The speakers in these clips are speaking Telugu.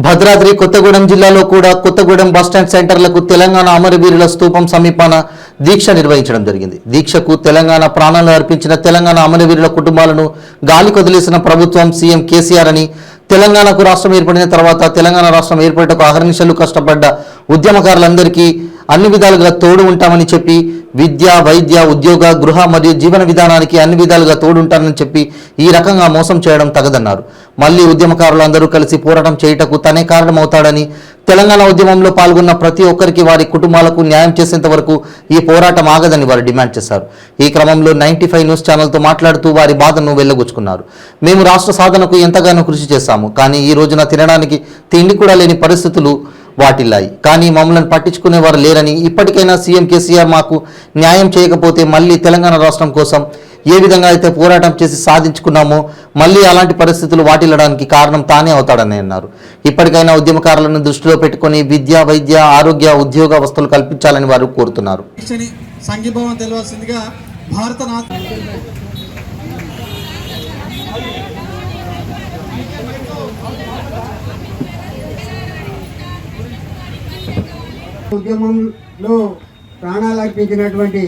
భద్రాద్రి కొత్తగూడెం జిల్లాలో కూడా కొత్తగూడెం బస్టాండ్ సెంటర్లకు తెలంగాణ అమరవీరుల స్తూపం సమీపాన దీక్ష నిర్వహించడం జరిగింది. దీక్షకు తెలంగాణ ప్రాణాలు అర్పించిన తెలంగాణ అమరవీరుల కుటుంబాలను గాలి కొదిలేసిన ప్రభుత్వం సీఎం కేసీఆర్ అని, తెలంగాణకు రాష్ట్రం ఏర్పడిన తర్వాత తెలంగాణ రాష్ట్రం ఏర్పడటకు అహర్నిశలు కష్టపడ్డ ఉద్యమకారులందరికీ అన్ని విధాలుగా తోడు ఉంటామని చెప్పి, విద్య, వైద్య, ఉద్యోగ, గృహ మరియు జీవన విధానానికి అన్ని విధాలుగా తోడుంటానని చెప్పి ఈ రకంగా మోసం చేయడం తగదన్నారు. మళ్ళీ ఉద్యమకారులందరూ కలిసి పోరాటం చేయుటకు తనే కారణమవుతాడని, తెలంగాణ ఉద్యమంలో పాల్గొన్న ప్రతి ఒక్కరికి వారి కుటుంబాలకు న్యాయం చేసేంత వరకు ఈ పోరాటం ఆగదని వారు డిమాండ్ చేశారు. ఈ క్రమంలో 95 న్యూస్ ఛానల్తో మాట్లాడుతూ వారి బాధను వెళ్లగొచ్చుకున్నారు. మేము రాష్ట్ర సాధనకు ఎంతగానో కృషి చేశాము, కానీ ఈ రోజున తినడానికి తిండి కూడా లేని పరిస్థితులు వాటిల్లాయి. కానీ మమ్మల్ని పట్టించుకునేవారు లేరని, ఇప్పటికైనా సీఎం కేసీఆర్ మాకు న్యాయం చేయకపోతే మళ్ళీ తెలంగాణ రాష్ట్రం కోసం ఏ విధంగా అయితే పోరాటం చేసి సాధించుకున్నామో మళ్ళీ అలాంటి పరిస్థితులు వాటిల్లడానికి కారణం తానే అవుతాడని అన్నారు. ఇప్పటికైనా ఉద్యమకారులను దృష్టిలో పెట్టుకుని విద్య, వైద్య, ఆరోగ్య, ఉద్యోగ వసతులు కల్పించాలని వారు కోరుతున్నారు. ఉద్యమంలో ప్రాణాలు అర్పించినటువంటి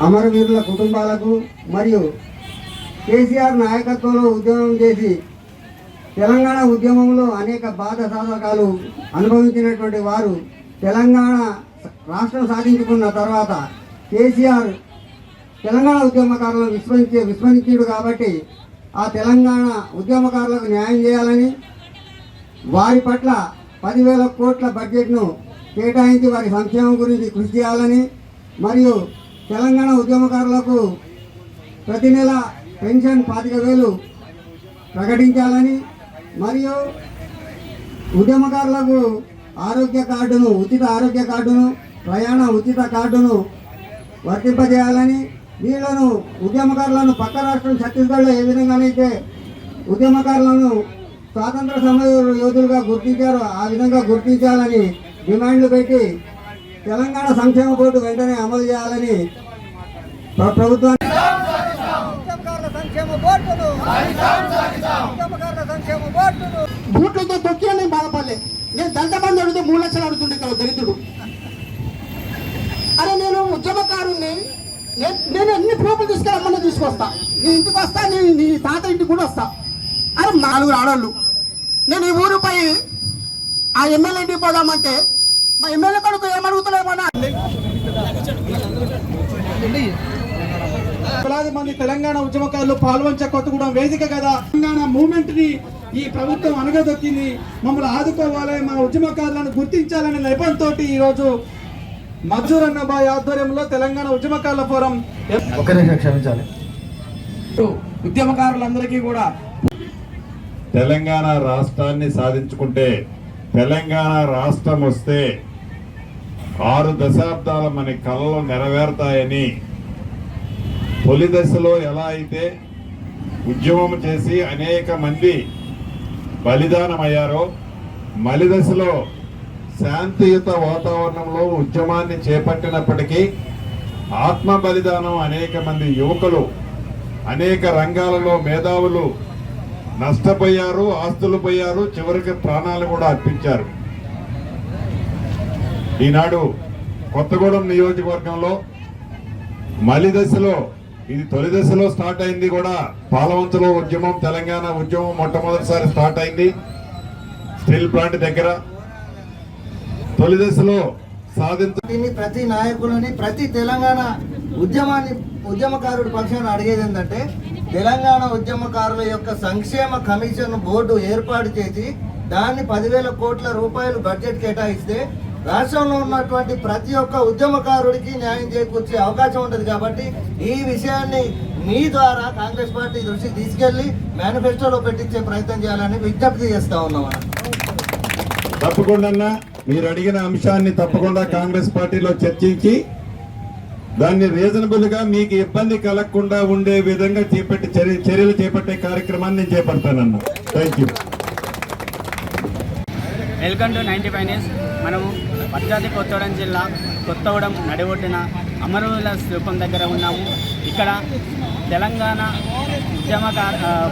అమరవీరుల కుటుంబాలకు మరియు కేసీఆర్ నాయకత్వంలో ఉద్యమం చేసి తెలంగాణ ఉద్యమంలో అనేక బాధ సాధకాలు అనుభవించినటువంటి వారు తెలంగాణ రాష్ట్రం సాధించుకున్న తర్వాత కేసీఆర్ తెలంగాణ ఉద్యమకారులను విస్మరించాడు. కాబట్టి ఆ తెలంగాణ ఉద్యమకారులకు న్యాయం చేయాలని, వారి పట్ల 10,000 కోట్ల బడ్జెట్ను కేటాయించి వారి సంక్షేమం గురించి కృషి చేయాలని, మరియు తెలంగాణ ఉద్యమకారులకు ప్రతి నెల పెన్షన్ 25,000 ప్రకటించాలని, మరియు ఉద్యమకారులకు ఆరోగ్య కార్డును, ఉచిత ఆరోగ్య కార్డును, ప్రయాణ ఉచిత కార్డును వర్తింపజేయాలని, వీళ్లను ఉద్యమకారులను పక్క రాష్ట్రం ఛత్తీస్గఢ్లో ఏ విధంగానైతే ఉద్యమకారులను స్వాతంత్ర సమర యోధులుగా గుర్తించారో ఆ విధంగా గుర్తించాలని డిమాండ్లు పెట్టి తెలంగాణ సంక్షేమ బోర్డు వెంటనే అమలు చేయాలని ప్రభుత్వాన్ని బూట్లతో తొక్కి నేను బాధపడలే. నేను దళిత బంధు అడిగితే 3 లక్షలు అడుగుతుండే ఇక్కడ దళితుడు. అరే నేను ఉద్యమకారుణ్ణి, నేను ఎన్ని ప్రూఫ్లు తీసుకురమ్మని తీసుకొస్తా, నీ ఇంటికి వస్తా, నీ తాత ఇంటికి కూడా వస్తా. అరే 4 ఆడవాళ్ళు, నేను ఈ ఊరిపై ఆ ఎమ్మెల్యే ఇంటికి పోదామంటే మా ఎమ్మెల్యే కొడుకు ఏమడుగుతున్నామన్నా. వేలాది మంది తెలంగాణ ఉద్యమకారులు పాల్వంచ కొత్తగూడెం వేదిక కదా తెలంగాణ మూవ్మెంట్ ని ఈ ప్రభుత్వం అనగదొక్కింది. మమ్మల్ని ఆదుకోవాలి, మా ఉద్యమకారులను గుర్తించాలనే నెపంతో ఈ రోజు మజ్జూర్ అన్నబాయ్ ఆధ్వర్యంలో తెలంగాణ ఉద్యమకారుల ఫోరం క్షమించాలి ఉద్యమకారులందరికీ కూడా తెలంగాణ రాష్ట్రాన్ని సాధించుకుంటే, తెలంగాణ రాష్ట్రం వస్తే 6 దశాబ్దాల మన కళలు నెరవేరుతాయని, తొలి దశలో ఎలా అయితే ఉద్యమం చేసి అనేక మంది బలిదానమయ్యారో, మలి దశలో శాంతియుత వాతావరణంలో ఉద్యమాన్ని చేపట్టినప్పటికీ ఆత్మ బలిదానం అనేక మంది యువకులు, అనేక రంగాలలో మేధావులు నష్టపోయారు, ఆస్తులు పోయారు, చివరికి ప్రాణాలు కూడా అర్పించారు. ఈనాడు కొత్తగూడెం నియోజకవర్గంలో మలి దశలో, ఇది తొలి దశలో స్టార్ట్ అయింది కూడా, పాలవంచలో ఉద్యమం, తెలంగాణ ఉద్యమం మొట్టమొదటిసారి స్టార్ట్ అయింది స్టీల్ ప్లాంట్ దగ్గర. తొలి దశలో ప్రతి నాయకులని, ప్రతి తెలంగాణ ఉద్యమకారుడి పక్షాన్ని అడిగేది ఏంటంటే, తెలంగాణ ఉద్యమకారుల యొక్క సంక్షేమ కమిషన్ బోర్డు ఏర్పాటు చేసి దాన్ని 10,000 కోట్ల రూపాయలు బడ్జెట్ కేటాయిస్తే రాష్ట్రంలో ఉన్నటువంటి ప్రతి ఒక్క ఉద్యమకారుడికి న్యాయం చేకూర్చే అవకాశం ఉంటుంది. కాబట్టి ఈ విషయాన్ని మీ ద్వారా కాంగ్రెస్ పార్టీ దృష్టికి తీసుకెళ్లి మేనిఫెస్టోలో పెట్టించే ప్రయత్నం చేయాలని విజ్ఞప్తి చేస్తా ఉన్నాం. తప్పకుండా మీరు అడిగిన అంశాన్ని తప్పకుండా కాంగ్రెస్ పార్టీలో చర్చించి దాన్ని రీజనబుల్ గా మీకు ఇబ్బంది కలగకుండా ఉండే విధంగా చర్యలు చేపట్టే కార్యక్రమాన్ని నేను చేపడతానన్నా. Thank you. Welcome to 95 news. మనము భద్రాద్రి కొత్తగూడెం జిల్లా కొత్తగూడెం నడిబొడ్డిన అమరవీరుల స్థూపం దగ్గర ఉన్నాము. ఇక్కడ తెలంగాణ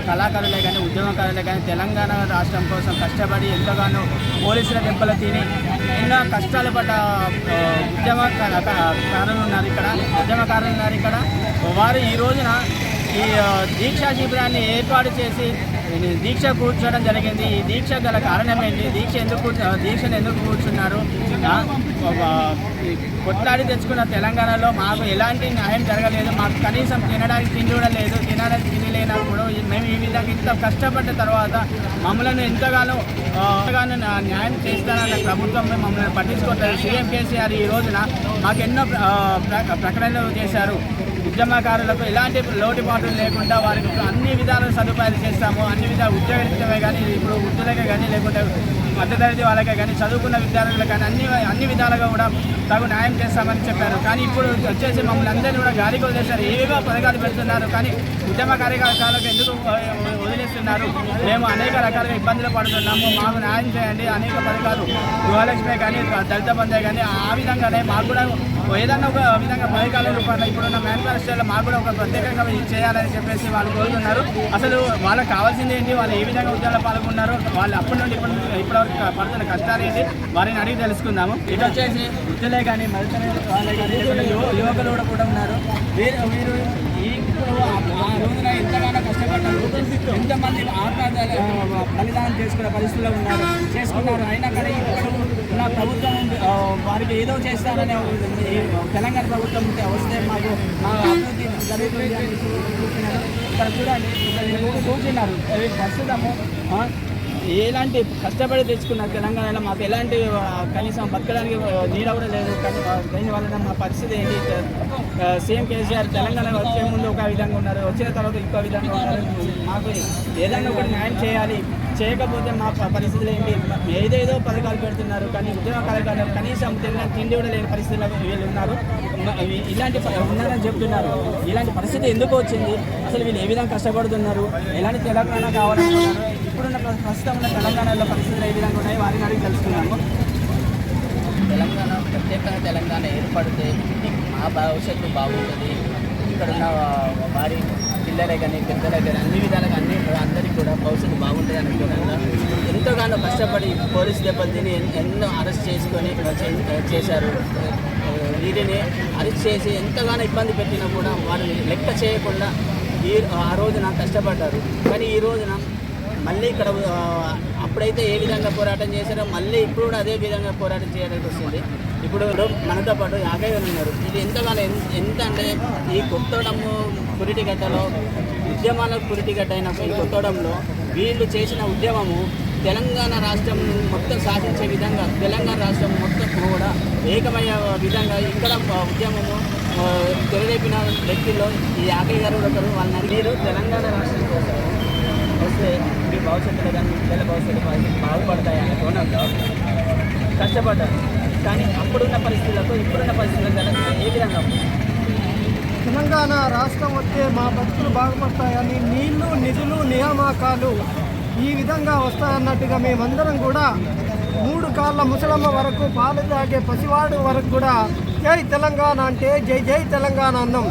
కళాకారులే కానీ ఉద్యమకారులే కానీ తెలంగాణ రాష్ట్రం కోసం కష్టపడి ఎంతగానో పోలీసుల దెబ్బలు తిని ఎన్నో కష్టాలు పడ్డ ఉద్యమకారులు ఉన్నారు ఇక్కడ వారు ఈ రోజున ఈ దీక్షా శిబిరాన్ని ఏర్పాటు చేసి దీక్ష కూర్చోవడం జరిగింది. ఈ దీక్ష గల కారణం ఏంటి, దీక్షను ఎందుకు కూర్చున్నారు? కొట్లాడి తెచ్చుకున్న తెలంగాణలో మాకు ఎలాంటి న్యాయం జరగలేదు, మాకు కనీసం తినడానికి తిండి కూడా లేదు, తినడానికి తిండి లేనప్పుడు మేము ఈ విధంగా ఇంత కష్టపడ్డ తర్వాత మమ్మల్ని ఎంతగానో న్యాయం చేస్తానన్న ప్రభుత్వం మమ్మల్ని పట్టించుకోవట్లేదు. సీఎం కేసీఆర్ ఈ రోజున మాకు ఎన్నో ప్రకటనలు చేశారు. ఉద్యమకారులకు ఎలాంటి లోటుపాట్లు లేకుండా వారికి అన్ని విధాల సదుపాయాలు చేస్తాము, అన్ని విధాలు ఉద్యోగరీత్యమే కానీ ఇప్పుడు వృద్ధులకే కానీ లేకుంటే మధ్యతరగతి వాళ్ళకే కానీ చదువుకున్న విద్యార్థులకు కానీ అన్ని విధాలుగా కూడా తగు న్యాయం చేస్తామని చెప్పారు. కానీ ఇప్పుడు వచ్చేసి మమ్మల్ని అందరినీ కూడా గాలికి వదిలేశారు. ఏవేవో పథకాలు పెడుతున్నారు కానీ ఉద్యమ కార్యకలాపాలకు ఎందుకు వదిలేస్తున్నారు? మేము అనేక రకాలుగా ఇబ్బందులు పడుతున్నాము, మాకు న్యాయం చేయండి. అనేక పథకాలు గృహలక్ష్మి కానీ దళిత బంధే కానీ ఆ విధంగానే మాకు కూడా ఏదన్నా ఒక విధంగా పథకాల రూపంలో ఇప్పుడున్న మేనిఫెస్టోలో మాకు కూడా ఒక ప్రత్యేకంగా చేయాలని చెప్పేసి వాళ్ళు కోరుతున్నారు. అసలు వాళ్ళకి కావాల్సింది ఏంటి, వాళ్ళు ఏ విధంగా ఉద్యోగాలు పాల్గొన్నారు, వాళ్ళు అప్పటి నుండి ఇప్పటివరకు పడుతున్న కష్టాలు ఏంటి వారిని అడిగి తెలుసుకుందాము. ఇటు వచ్చేసి వృద్ధులే కానీ మధ్యతరగతి వాళ్ళే కానీ యువకులు కూడా ఉన్నారు. వీరు ఇప్పుడు ఆ రోజున ఎంతగానో కష్టపడ్డారు, ఎంతమంది ఆత్మహత్యలు బలిదానం చేసుకునే పరిస్థితుల్లో చేసుకున్నారు. అయినా కానీ ఇప్పుడు ఉన్న ప్రభుత్వం వారికి ఏదో చేస్తారనే తెలంగాణ ప్రభుత్వం వస్తే మాకు మా అభివృద్ధి జరుగుతుంది అని చూస్తున్నారు. ఇక్కడ చూడండి, కూర్చున్నారు. ప్రస్తుతము ఎలాంటి కష్టపడి తెచ్చుకున్నారు తెలంగాణలో మాకు ఎలాంటి కనీసం బతకడానికి నీడ కూడా లేదు. దీనివల్ల మా పరిస్థితి ఏంటి? సీఎం కేసీఆర్ తెలంగాణ వచ్చే ముందు ఒక విధంగా ఉన్నారు, వచ్చిన తర్వాత ఇంకో విధంగా ఉన్నారు. మాకు ఏదైనా ఒకటి న్యాయం చేయాలి, చేయకపోతే మా పరిస్థితులు ఏంటి? ఏదేదో పథకాలు పెడుతున్నారు కానీ ఉద్యమ కార్యక్రమాలు కనీసం తిండి కూడా లేని పరిస్థితుల్లో వీళ్ళు ఉన్నారు. ఇలాంటి ఉన్నారని చెప్తున్నారు. ఇలాంటి పరిస్థితి ఎందుకు వచ్చింది? అసలు వీళ్ళు ఏ విధంగా కష్టపడుతున్నారు? ఎలాంటి తెలంగాణ కావాలనుకున్నారు? ఇప్పుడున్న ప్రస్తుతం ఉన్న తెలంగాణలో పరిస్థితులు ఏ విధంగా ఉన్నాయి వారిని అడిగి తెలుసుకున్నాము. తెలంగాణ ప్రత్యేకంగా తెలంగాణ ఏర్పడితే మా భవిష్యత్తు బాగుంటుంది. ఇక్కడున్న వారి పిల్లలే కానీ పెద్దలే కానీ అన్ని విధాలుగా అందరికీ కూడా భవిష్యత్తు బాగుంటుంది అనుకోకుండా ఎంతగానో కష్టపడి పోలీసు దెబ్బలు తిని ఎన్నో అరెస్ట్ చేసుకొని చేశారు. వీరిని అరెస్ట్ చేసి ఎంతగానో ఇబ్బంది పెట్టినా కూడా వారిని లెక్క చేయకుండా ఆ రోజున కష్టపడ్డారు. కానీ ఈ రోజున మళ్ళీ ఇక్కడ అప్పుడైతే ఏ విధంగా పోరాటం చేశారో మళ్ళీ ఇప్పుడు కూడా అదే విధంగా పోరాటం చేయడానికి వస్తుంది. ఇప్పుడు మనతో పాటు 50 వేలు ఉన్నారు. ఇది ఎంతగానో ఎంత అంటే ఈ కొత్తోడము పురిటిగడ్డలో ఉద్యమాలకు పురిటిగడ్డ అయిన ఈ కొత్తోడంలో వీళ్ళు చేసిన ఉద్యమము తెలంగాణ రాష్ట్రం మొత్తం సాధించే విధంగా తెలంగాణ రాష్ట్రం మొత్తం కూడా ఏకమయ్యే విధంగా ఇక్కడ ఉద్యమము తెరలేపిన వ్యక్తుల్లో ఈ 50 గారు ఒకరు. వాళ్ళని మీరు తెలంగాణ రాష్ట్రం కోసం వస్తే మీ భవిష్యత్తులో కానీ పిల్లల భవిష్యత్తు బాగుపడతాయనే కోణంలో కష్టపడ్డారు. కానీ అప్పుడున్న పరిస్థితులకు ఇప్పుడున్న పరిస్థితులకు ఏ విధంగా తెలంగాణ రాష్ట్రం వస్తే మా బతుకులు బాగుపడతాయని నీళ్లు నిధులు నియామకాలు ఈ విధంగా వస్తాయన్నట్టుగా మేమందరం కూడా 3 కాళ్ళ ముసలమ్మ వరకు పాలు తాగే పసివాడు వరకు కూడా జై తెలంగాణ అంటే జై జై తెలంగాణ అన్నం.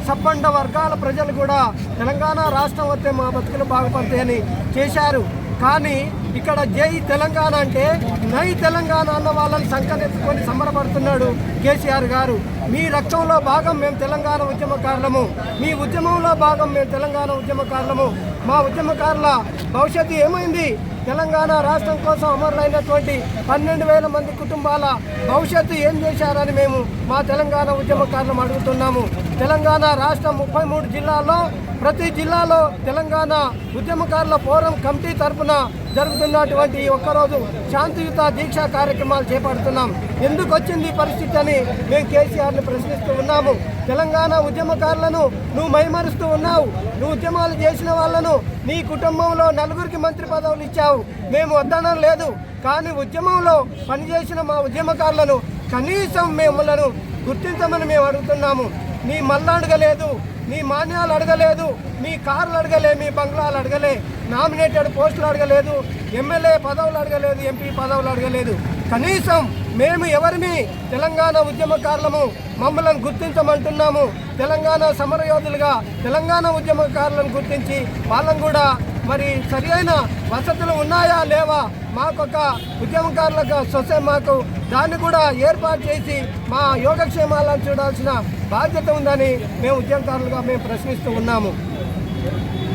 సబ్బండ వర్గాల ప్రజలు కూడా తెలంగాణ రాష్ట్రం వస్తే మా బతుకులు బాగుపడతాయని చేశారు. కానీ ఇక్కడ జై తెలంగాణ అంటే నై తెలంగాణ అన్న వాళ్ళని సంకనెత్తుకొని సంబరపడుతున్నాడు కేసీఆర్ గారు. మీ రక్తంలో భాగం మేము తెలంగాణ ఉద్యమకారులము, మీ ఉద్యమంలో భాగం మేము తెలంగాణ ఉద్యమకారులము. మా ఉద్యమకారుల భవిష్యత్తు ఏమైంది? తెలంగాణ రాష్ట్రం కోసం అమరులైనటువంటి 12,000 మంది కుటుంబాల భవిష్యత్తు ఏం చేశారని మేము మా తెలంగాణ ఉద్యమకారులను అడుగుతున్నాము. తెలంగాణ రాష్ట్రం 33 జిల్లాల్లో ప్రతి జిల్లాలో తెలంగాణ ఉద్యమకారుల ఫోరం కమిటీ తరఫున జరుగుతున్నటువంటి ఒక్కరోజు శాంతియుత దీక్షా కార్యక్రమాలు చేపడుతున్నాం. ఎందుకు వచ్చింది ఈ పరిస్థితి అని మేము కేసీఆర్ని ప్రశ్నిస్తూ ఉన్నాము. తెలంగాణ ఉద్యమకారులను నువ్వు మైమరుస్తూ ఉన్నావు. నువ్వు ఉద్యమాలు చేసిన వాళ్ళను నీ కుటుంబంలో 4గురికి మంత్రి పదవులు ఇచ్చావు. మేము వద్దడం లేదు. కానీ ఉద్యమంలో పనిచేసిన మా ఉద్యమకారులను కనీసం మిమ్మల్ని గుర్తించమని మేము అడుగుతున్నాము. నీ మల్లాడుగ లేదు, మీ మాన్యాలు అడగలేదు, మీ కార్లు అడగలే, మీ బంగ్లాలు అడగలే, నామినేటెడ్ పోస్టులు అడగలేదు, ఎమ్మెల్యే పదవులు అడగలేదు, ఎంపీ పదవులు అడగలేదు. కనీసం మేము ఎవరిని తెలంగాణ ఉద్యమకారులము, మమ్మల్ని గుర్తించమంటున్నాము. తెలంగాణ సమరయోధులుగా తెలంగాణ ఉద్యమకారులను గుర్తించి వాళ్ళని కూడా మరి సరి అయిన వసతులు ఉన్నాయా లేవా, మాకొక ఉద్యమకారులకు మాకు దాన్ని కూడా ఏర్పాటు చేసి మా యోగక్షేమాలను చూడాల్సిన బాధ్యత ఉందని మేము ఉద్యమకారులుగా మేము ప్రశ్నిస్తూ ఉన్నాము.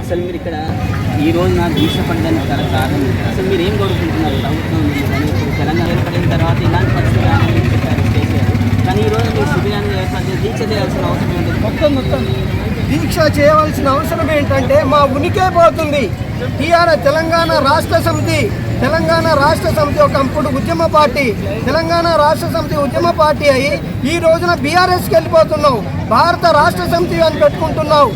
అసలు మీరు ఇక్కడ ఈ రోజు నా దీక్ష పడడానికి గల కారణం అసలు మీరు ఏం కోరుకుంటున్నారు? ప్రభుత్వం ఇప్పుడు తెలంగాణ ఏర్పడిన తర్వాత ఇలాంటి పరిస్థితి చేశారు, కానీ ఈరోజు మీరు శిబిరాన్ని ఏర్పడితే దీక్ష చేయాల్సిన అవసరం ఏంటి? మొత్తం దీక్ష చేయవలసిన అవసరం ఏంటంటే మా ఉనికే పోతుంది. తెలంగాణ రాష్ట్ర సమితి ఒకప్పుడు ఉద్యమ పార్టీ, తెలంగాణ రాష్ట్ర సమితి ఉద్యమ పార్టీ అయ్యి ఈ రోజున బీఆర్ఎస్కి వెళ్ళిపోతున్నాం. భారత రాష్ట్ర సమితి అని పెట్టుకుంటున్నాం.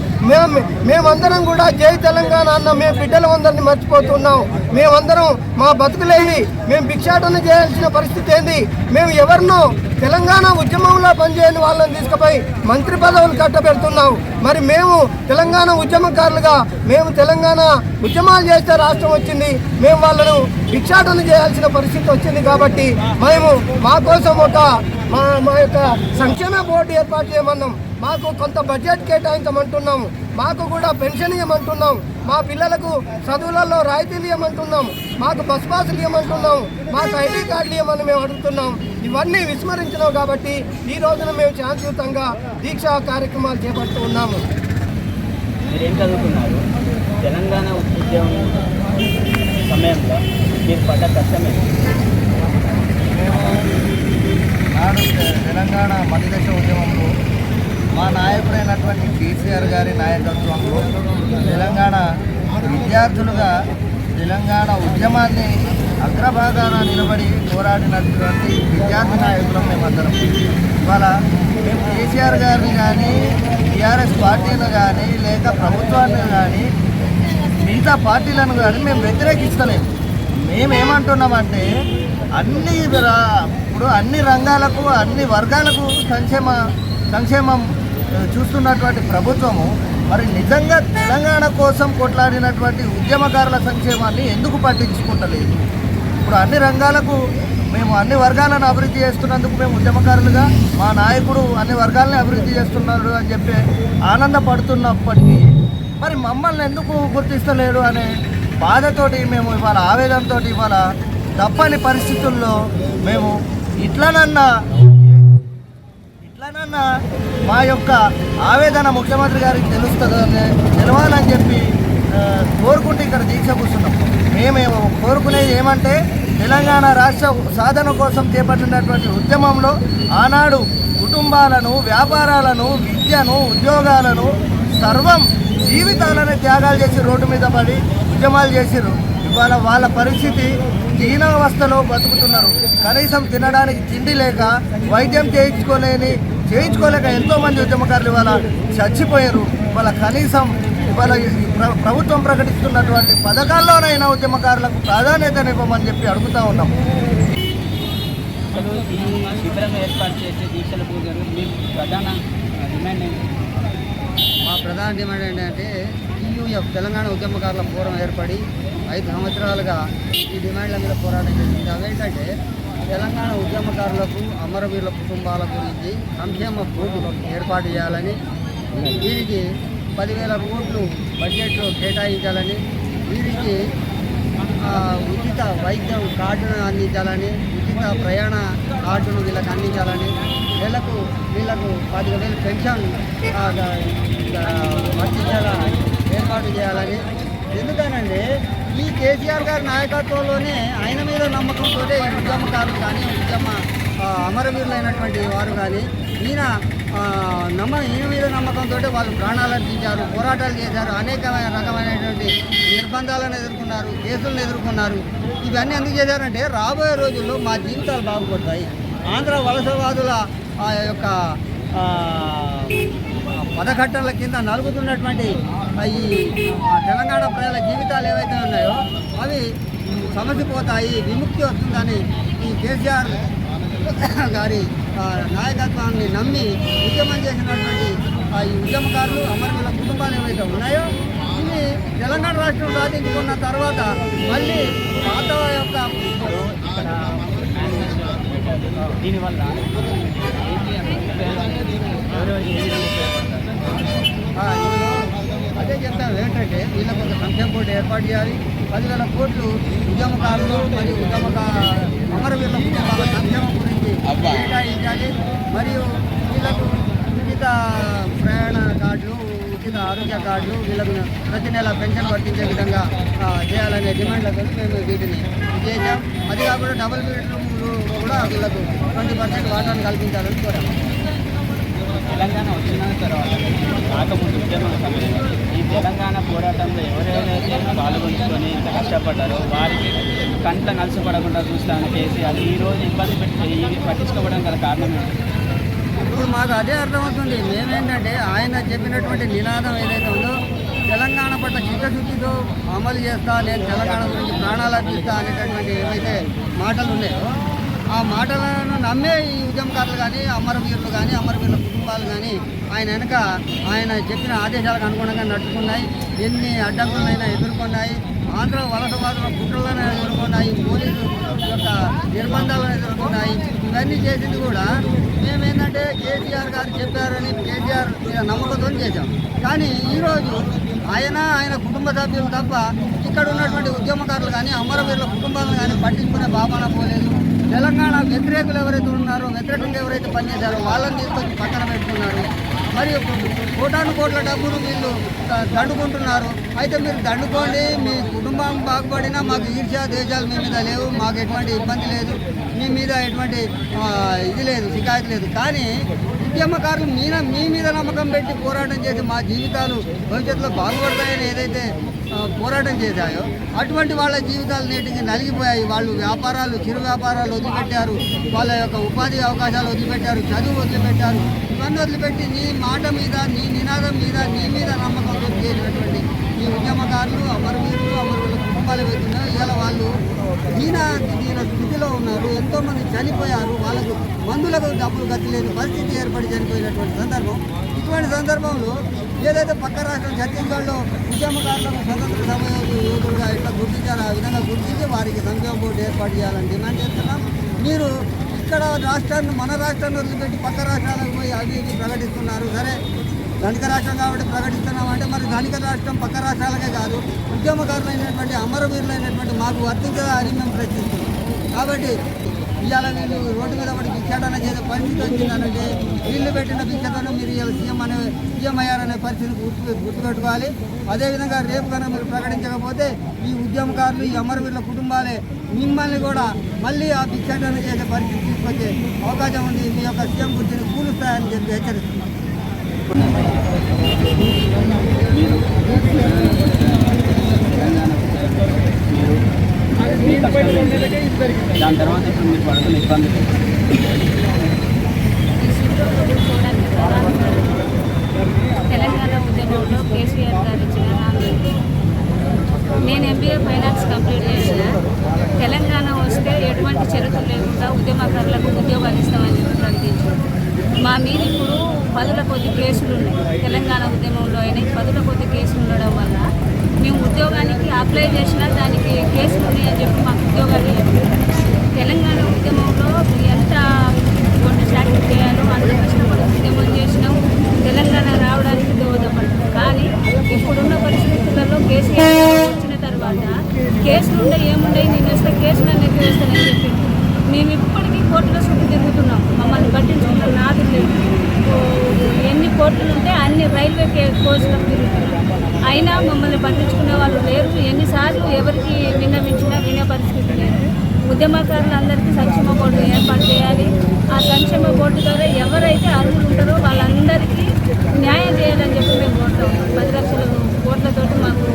మేమందరం కూడా జై తెలంగాణ అన్న మేము బిడ్డల అందరినీ మర్చిపోతున్నాం. మేమందరం మా బతుకులేని మేము భిక్షాటన చేయాల్సిన పరిస్థితి ఏంది? మేము ఎవరినో తెలంగాణ ఉద్యమంలో పనిచేయని వాళ్ళని తీసుకుపోయి మంత్రి పదవులు కట్టబెడుతున్నాం. మరి మేము తెలంగాణ ఉద్యమకారులుగా మేము తెలంగాణ ఉద్యమాలు చేస్తే రాష్ట్రం వచ్చింది, మేము వాళ్ళను భిక్షాటన చేయాల్సిన పరిస్థితి వచ్చింది. కాబట్టి మేము మా కోసం మా యొక్క సంక్షేమ బోర్డు ఏర్పాటు చేయమన్నాం. మాకు కొంత బడ్జెట్ కేటాయించమంటున్నాము. మాకు కూడా పెన్షన్ ఇవ్వమంటున్నాం. మా పిల్లలకు చదువులలో రాయితీలు ఇవ్వమంటున్నాం. మాకు బస్ పాసులు ఇవ్వమంటున్నాం. మాకు ఐడి కార్డులు ఇవ్వమని మేము అడుగుతున్నాం. ఇవన్నీ విస్మరించినాం కాబట్టి ఈ రోజున మేము శాంతియుతంగా దీక్షా కార్యక్రమాలు చేపడుతూ ఉన్నాము. మీరేం చదువుతున్నారు? తెలంగాణ ఉద్యమం సమయంలో మీరు పడ్డ కష్టమే. నాడు తెలంగాణ మలిదశ ఉద్యమంలో మా నాయకుడైనటువంటి కేసీఆర్ గారి నాయకత్వంలో తెలంగాణ విద్యార్థులుగా తెలంగాణ ఉద్యమాన్ని అగ్రభాగాన నిలబడి పోరాడినటువంటి విద్యార్థి నాయకులం మేమందరం. ఇవాళ మేము కేసీఆర్ గారిని కానీ టీఆర్ఎస్ పార్టీని కానీ లేక ప్రభుత్వాన్ని కానీ మిగతా పార్టీలను కానీ మేము వ్యతిరేకిస్తలేము. మేమేమంటున్నామంటే ఇప్పుడు అన్ని రంగాలకు అన్ని వర్గాలకు సంక్షేమం చూస్తున్నటువంటి ప్రభుత్వము మరి నిజంగా తెలంగాణ కోసం కొట్లాడినటువంటి ఉద్యమకారుల సంక్షేమాన్ని ఎందుకు పట్టించుకుంటలేదు? ఇప్పుడు అన్ని రంగాలకు మేము అన్ని వర్గాలను అభివృద్ధి చేస్తున్నందుకు మేము ఉద్యమకారులుగా మా నాయకుడు అన్ని వర్గాలని అభివృద్ధి చేస్తున్నాడు అని చెప్పి ఆనందపడుతున్నప్పటికీ మరి మమ్మల్ని ఎందుకు గుర్తిస్తలేడు అనే బాధతోటి మేము ఇవాళ ఆవేదనతో ఇవాళ తప్పని పరిస్థితుల్లో మేము ఇట్లనన్నా మా యొక్క ఆవేదన ముఖ్యమంత్రి గారికి తెలవాలని చెప్పి కోరుకుంటూ ఇక్కడ దీక్ష కూర్చున్నాం. మేము కోరుకునేది ఏమంటే తెలంగాణ రాష్ట్ర సాధన కోసం చేపట్టినటువంటి ఉద్యమంలో ఆనాడు కుటుంబాలను, వ్యాపారాలను, విద్యను, ఉద్యోగాలను సర్వం జీవితాలను త్యాగాలు చేసి రోడ్డు మీద పడి ఉద్యమాలు చేసిర్రు. ఇవాళ వాళ్ళ పరిస్థితి దీనావస్థలో బతుకుతున్నారు. కనీసం తినడానికి తిండి లేక, వైద్యం చేయించుకోలేక ఎంతోమంది ఉద్యమకారులు ఇవాళ చచ్చిపోయారు. ఇవాళ కనీసం ఇవాళ ప్రభుత్వం ప్రకటిస్తున్నటువంటి పథకాల్లోనైనా ఉద్యమకారులకు ప్రాధాన్యతనివ్వమని చెప్పి అడుగుతూ ఉన్నాం. అసలు ఈ శిబిరం ఏర్పాటు చేసే దీక్షలకు మీ ప్రధాన డిమాండ్ ఏంటి? మా ప్రధాన డిమాండ్ ఏంటంటే TUF తెలంగాణ ఉద్యమకారుల ఫోరం ఏర్పడి 5 సంవత్సరాలుగా ఈ డిమాండ్ల మీద పోరాటం చేసింది. అవేంటంటే తెలంగాణ ఉద్యమకారులకు, అమరవీరుల కుటుంబాల గురించి సంక్షేమ బోర్డు ఏర్పాటు చేయాలని, వీరికి 10,000 కోట్లు బడ్జెట్లో కేటాయించాలని, వీరికి ఉచిత వైద్యం కార్డును అందించాలని, ఉచిత ప్రయాణ కార్డును వీళ్ళకి అందించాలని, వీళ్ళకు 10,000 పెన్షన్ వర్తించేలా ఏర్పాటు చేయాలని. ఎందుకనంటే ఈ కేసీఆర్ గారి నాయకత్వంలోనే ఆయన మీద నమ్మకంతో ఈ ఉద్యమకారులు కానీ అమరవీరులైనటువంటి వారు కానీ ఈయన మీద నమ్మకంతో వాళ్ళు ప్రాణాలు అర్పించారు, పోరాటాలు చేశారు, అనేక రకమైనటువంటి నిర్బంధాలను ఎదుర్కొన్నారు, కేసులను ఎదుర్కొన్నారు. ఇవన్నీ ఎందుకు చేశారంటే రాబోయే రోజుల్లో మా జీవితాలు బాగుపడతాయి, ఆంధ్ర వలసవాదుల యొక్క పదఘట్టల కింద నలుగుతున్నటువంటి ఈ తెలంగాణ ప్రజల జీవితాలు ఏవైతే ఉన్నాయో అవి సమసిపోతాయి, విముక్తి వస్తుందని ఈ కేసీఆర్ గారి నాయకత్వాన్ని నమ్మి ఉద్యమం చేసినటువంటి ఈ ఉద్యమకారులు అమరవీరుల కుటుంబాలు ఏవైతే ఉన్నాయో ఇవి తెలంగాణ రాష్ట్రం సాధించుకున్న తర్వాత మళ్ళీ పాత యొక్క ఇక్కడ దీనివల్ల అదే చెప్తాను ఏంటంటే వీళ్ళకు ఒక సంక్షేమ బోర్డు ఏర్పాటు చేయాలి, 10,000 కోట్లు ఉద్యమకారులు మరియు అమరవీరుల కుటుంబాల సంక్షేమం గురించి కేటాయించాలి. మరియు వీళ్ళకు ఉచిత ప్రయాణ కార్డులు, ఉచిత ఆరోగ్య కార్డులు, వీళ్ళకు ప్రతి నెల పెన్షన్ వర్తించే విధంగా చేయాలనే డిమాండ్లతో మేము వీటిని చేశాం. అది కాకుండా డబుల్ బెడ్రూమ్లు కూడా వీళ్ళకు 20% వాటాను కల్పించాలని కోరాం. తెలంగాణ వచ్చిన తర్వాత రాకముందు ఉద్యమ సమయంలో ఈ తెలంగాణ పోరాటంలో ఎవరైతే పాల్గొంచుకొని ఇంత కష్టపడ్డారో వారికి కంట నలుసుపడకుండా చూస్తాను కేసీఆర్ ఈరోజు ఇబ్బంది పట్టించుకోవడం గల కారణం ఏంటి? ఇప్పుడు మాకు అదే అర్థమవుతుంది. మేమేంటంటే ఆయన చెప్పినటువంటి నినాదం ఏదైతే ఉందో తెలంగాణ పట్ల చిత్తశుద్ధితో అమలు చేస్తా, నేను తెలంగాణ గురించి ప్రాణాలు అర్పిస్తా అనేటటువంటి ఏవైతే మాటలు ఉన్నాయో ఆ మాటలను నమ్మే ఈ ఉద్యమకారులు కానీ అమరవీరులు కానీ అమరవీరుల కుటుంబాలు కానీ ఆయన వెనక ఆయన చెప్పిన ఆదేశాలకు అనుగుణంగా నడుచుకున్నాయి. ఎన్ని అడ్డంకులైనా ఎదుర్కొన్నాయి. ఆంధ్ర వలసవాదుల కుట్రలను ఎదుర్కొన్నాయి. పోలీసు యొక్క నిర్బంధాలను ఎదుర్కొన్నాయి. ఇవన్నీ చేసింది కూడా మేమేంటంటే కేసీఆర్ గారు చెప్పారని కేసీఆర్ మీద నమ్మకంతో చేశాం. కానీ ఈరోజు ఆయన కుటుంబ సభ్యులు తప్ప ఇక్కడ ఉన్నటువంటి ఉద్యమకారులు కానీ అమరవీరుల కుటుంబాలను కానీ పట్టించుకునే బాబాన పోలేదు. తెలంగాణ వ్యతిరేకులు ఎవరైతే ఉన్నారో, వ్యతిరేకంగా ఎవరైతే పనిచేశారో వాళ్ళని తీసుకొచ్చి పక్కన పెట్టుకున్నారు. మరియు కోట్ల డబ్బులు వీళ్ళు దండుకుంటున్నారు. అయితే మీరు దండుకోండి, మీ కుటుంబం బాగుపడినా మాకు ఈర్ష్యా దేశాలు మీ మీద లేవు, మాకు ఎటువంటి ఇబ్బంది లేదు, మీ మీద ఎటువంటి ఇది లేదు, షికాయత్ లేదు. కానీ ఉద్యమకారులు మీ మీద నమ్మకం పెట్టి పోరాటం చేసి మా జీవితాలు భవిష్యత్తులో బాగుపడతాయని ఏదైతే పోరాటం చేశాయో అటువంటి వాళ్ళ జీవితాలు నేటికి నలిగిపోయాయి. వాళ్ళు వ్యాపారాలు, చిరు వ్యాపారాలు వదిలిపెట్టారు, వాళ్ళ యొక్క ఉపాధి అవకాశాలు వదిలిపెట్టారు, చదువు వదిలిపెట్టారు. ఇవన్నీ వదిలిపెట్టి నీ మాట మీద, నీ నినాదం మీద, నీ మీద నమ్మకంతో చేసినటువంటి ఈ ఉద్యమకారులు అమరవీరుల కుటుంబాలు వెళ్తున్నాయి. ఇలా వాళ్ళు దీన స్థితిలో ఉన్నారు. ఎంతోమంది చనిపోయారు. వాళ్ళకు మందులకు డబ్బులు గతిలేని పరిస్థితి ఏర్పడి చనిపోయినటువంటి సందర్భం. ఇటువంటి సందర్భంలో ఏదైతే పక్క రాష్ట్రం ఛత్తీస్గఢ్లో ఉద్యమకారులకు స్వతంత్ర సమయోధులుగా ఇట్లా గుర్తించారో ఆ విధంగా గుర్తించి వారికి సంక్షేమ బోర్డు ఏర్పాటు చేయాలని డిమాండ్ చేస్తున్నాం. మీరు ఇక్కడ మన రాష్ట్రాన్ని వదిలిపెట్టి పక్క రాష్ట్రాలకు పోయి అవి ఇవి ప్రకటిస్తున్నారు. సరే, ధనిక రాష్ట్రం కాబట్టి ప్రకటిస్తున్నాం అంటే మరి ధనిక రాష్ట్రం పక్క రాష్ట్రాలకే కాదు, ఉద్యమకారులైనటువంటి అమరవీరులైనటువంటి మాకు వర్తించదా అని మేము ప్రశ్నిస్తున్నాం. కాబట్టి ఇవాళ వీళ్ళు రోడ్డు మీద పడి భిక్షాటన చేసే పరిస్థితి వచ్చిందనంటే వీళ్ళు పెట్టిన భిక్షతను మీరు ఇవాళ సీఎం అయ్యారనే పరిస్థితిని గుర్తుపెట్టుకోవాలి. అదేవిధంగా రేపు కనుక మీరు ప్రకటించకపోతే ఈ ఉద్యమకారులు, ఈ అమరవీరుల కుటుంబాలే మిమ్మల్ని కూడా మళ్ళీ ఆ భిక్షాటన చేసే పరిస్థితి తీసుకొచ్చే అవకాశం ఉంది. మీ యొక్క సీఎం గుర్తిని కూలుస్తాయని చెప్పి హెచ్చరిస్తున్నాం. దాని తర్వాత ఇప్పుడు మీకు పడుతున్న ఇబ్బంది తెలంగాణ ఉద్యమంలో కేసీఆర్ గారు ఇచ్చిన హామీ. నేను ఎంబీఏ ఫైనాన్స్ కంప్లీట్ చేసిన. తెలంగాణ వస్తే ఎటువంటి షరతులు లేకుండా ఉద్యమకారులకు ఉద్యోగాలు ఇస్తామని చెప్పి ప్రకటించారు. మా మీద ఇప్పుడు 10ల కొద్ది కేసులు ఉన్నాయి. తెలంగాణ ఉద్యమంలో అయినా 10ల కొద్ది కేసులు ఉండడం వల్ల మేము ఉద్యోగానికి అప్లై చేసినా దానికి కేసులు ఉన్నాయని చెప్పి మాకు ఉద్యోగాలు లేదు. తెలంగాణ ఉద్యమంలో ఎంత శాఖలు చేయాలో అంత కష్టపడి ఉద్యమం చేసినాం. తెలంగాణ రావడానికి దోహదపడుతుంది. కానీ ఇప్పుడున్న పరిస్థితులలో కేసీఆర్ వచ్చిన తర్వాత కేసులు ఉండే ఏముండే, నేను వస్తే కేసులన్నీ వేస్తానని చెప్పి మేము ఇప్పటికీ కోర్టుల చుట్టూ తిరుగుతున్నాం. మమ్మల్ని పట్టించుకున్న నాదు లేదు. ఎన్ని కోర్టులు ఉంటే అన్ని రైల్వే కోర్సులకు తిరుగుతున్నాం. అయినా మమ్మల్ని పట్టించుకునే వాళ్ళు లేరు. ఎన్నిసార్లు ఎవరికి విన్నవించినా వినే పరిస్థితి లేదు. ఉద్యమకారులందరికీ సంక్షేమ బోర్డు ఏర్పాటు చేయాలి. ఆ సంక్షేమ బోర్డు ద్వారా ఎవరైతే అర్హులు ఉంటారో వాళ్ళందరికీ న్యాయం చేయాలని చెప్పి మేము కోరుతాం. 10 లక్షల కోట్లతోటి మాకు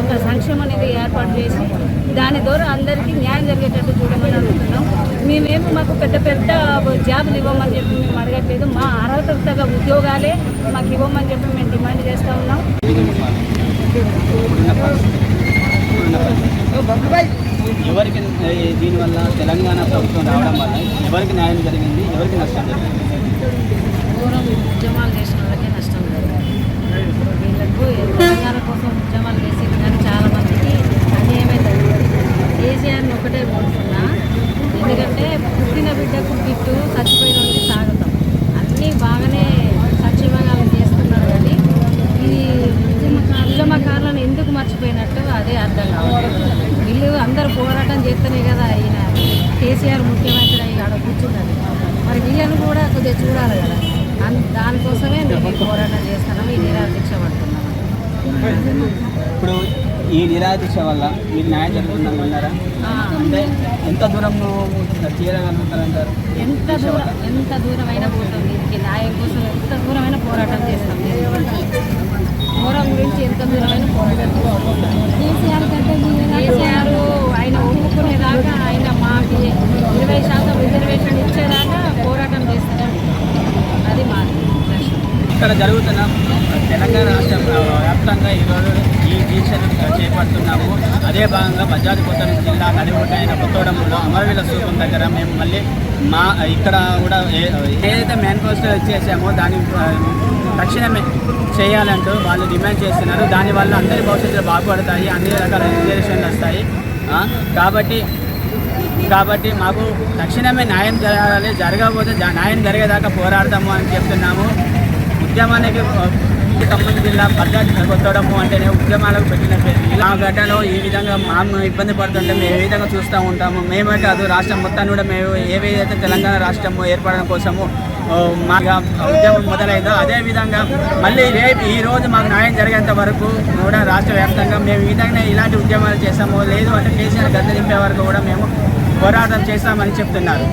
ఒక సంక్షేమ నిధి ఏర్పాటు చేసి దాని ద్వారా అందరికీ న్యాయం జరిగేటట్టు చూడమని అడుగుతున్నాం. మేమేమి మాకు పెద్ద జాబులు ఇవ్వమని చెప్పి మేము అడగట్లేదు. మా అర్హతకు తగ్గ ఉద్యోగాలే మాకు ఇవ్వమని చెప్పి మేము డిమాండ్ చేస్తూ ఉన్నాం. ఎవరికి దీనివల్ల తెలంగాణ ప్రభుత్వం రావడం వల్ల ఎవరికి న్యాయం జరిగింది, ఎవరికి నష్టం జరిగింది? పూర్వం ఉద్యమాలు చేసిన వాళ్ళకే నష్టం జరిగింది. వీళ్ళకు తెలంగాణ కోసం ఉద్యమాలు చేసేది కానీ చాలా మందికి అన్యాయమే జరిగింది. కేసీఆర్ని ఒకటే కోరుతున్నా, ఎందుకంటే పుట్టిన బిడ్డకు గిట్టు చచ్చిపోయిన వాళ్ళకి సాగుతాం అన్నీ బాగానే సంక్షేమంగా చేస్తున్నారు. కానీ ఈ ఉద్యమకారులను ఎందుకు మర్చిపోయినట్టు అదే అర్థం కావాలి. వీళ్ళు అందరూ పోరాటం చేస్తేనే కదా ఈయన కేసీఆర్ ముఖ్యమంత్రి అయ్యి ఆడ కూర్చున్నది. మరి వీళ్ళని కూడా కొద్దిగా చూడాలి కదా. దానికోసమే మేము ఈ పోరాటం చేస్తున్నాము, ఈ నిరాదీక్ష పడుతున్నాము. ఇప్పుడు ఈ నిరాదీక్ష వల్ల మీకు న్యాయం జరుగుతుందని అన్నారా? అంటే ఎంత దూరం చేరగలుగుతారంటారు? ఎంత దూరమైనా పోతాం, దీనికి న్యాయం కోసం ఎంత దూరమైనా పోరాటం చేస్తాం. పోరాటం గురించి ఎంత దూరమైన పోరాటం చేస్తాం. కేసీఆర్ ఆయన ఒప్పుకునేదాకా, ఆయన మాకు 20% రిజర్వేషన్ ఇచ్చేదాకా పోరాటం చేస్తాం. అది మా ప్రశ్న. ఇక్కడ జరుగుతున్న తెలంగాణ రాష్ట్ర వ్యాప్తంగా ఈరోజు ఈ దీక్షను చేపడుతున్నాము. అదే భాగంగా భద్రాద్రి కొత్తగూడెం జిల్లా నడిబొడ్డైన కొత్తగూడెంలో అమరవీరుల స్థూపం దగ్గర మేము మళ్ళీ ఇక్కడ కూడా ఏదైతే మేనిఫెస్టో చేసామో దాన్ని తక్షణమే చేయాలంటూ వాళ్ళు డిమాండ్ చేస్తున్నారు. దానివల్ల అందరి భవిష్యత్తులో బాగుపడతాయి, అన్ని రకాల రిజర్వేషన్లు వస్తాయి. కాబట్టి మాకు తక్షణమే న్యాయం జరగాలి. జరగకపోతే న్యాయం జరిగేదాకా పోరాడతాము అని చెప్తున్నాము. ఉద్యమానికి ఖమ్మం జిల్లా భద్రాద్రి కొత్తగూడెము అంటేనే ఉద్యమాలకు పెట్టిన పేరు. ఇలా గడ్డలో ఈ విధంగా మేము ఇబ్బంది పడుతుంటే మేము ఏ విధంగా చూస్తూ ఉంటాము. మేమే కాదు, రాష్ట్రం మొత్తాన్ని కూడా మేము ఏవైతే తెలంగాణ రాష్ట్రం ఏర్పడడం కోసము మా ఉద్యమం మొదలైందో అదేవిధంగా మళ్ళీ ఈ రోజు మాకు న్యాయం జరిగేంత వరకు కూడా రాష్ట్ర వ్యాప్తంగా మేము ఈ విధంగా ఇలాంటి ఉద్యమాలు చేస్తాము. లేదు అంటే కేసీఆర్ గద్దె దింపే వరకు కూడా మేము పోరాటం చేస్తామని చెప్తున్నారు.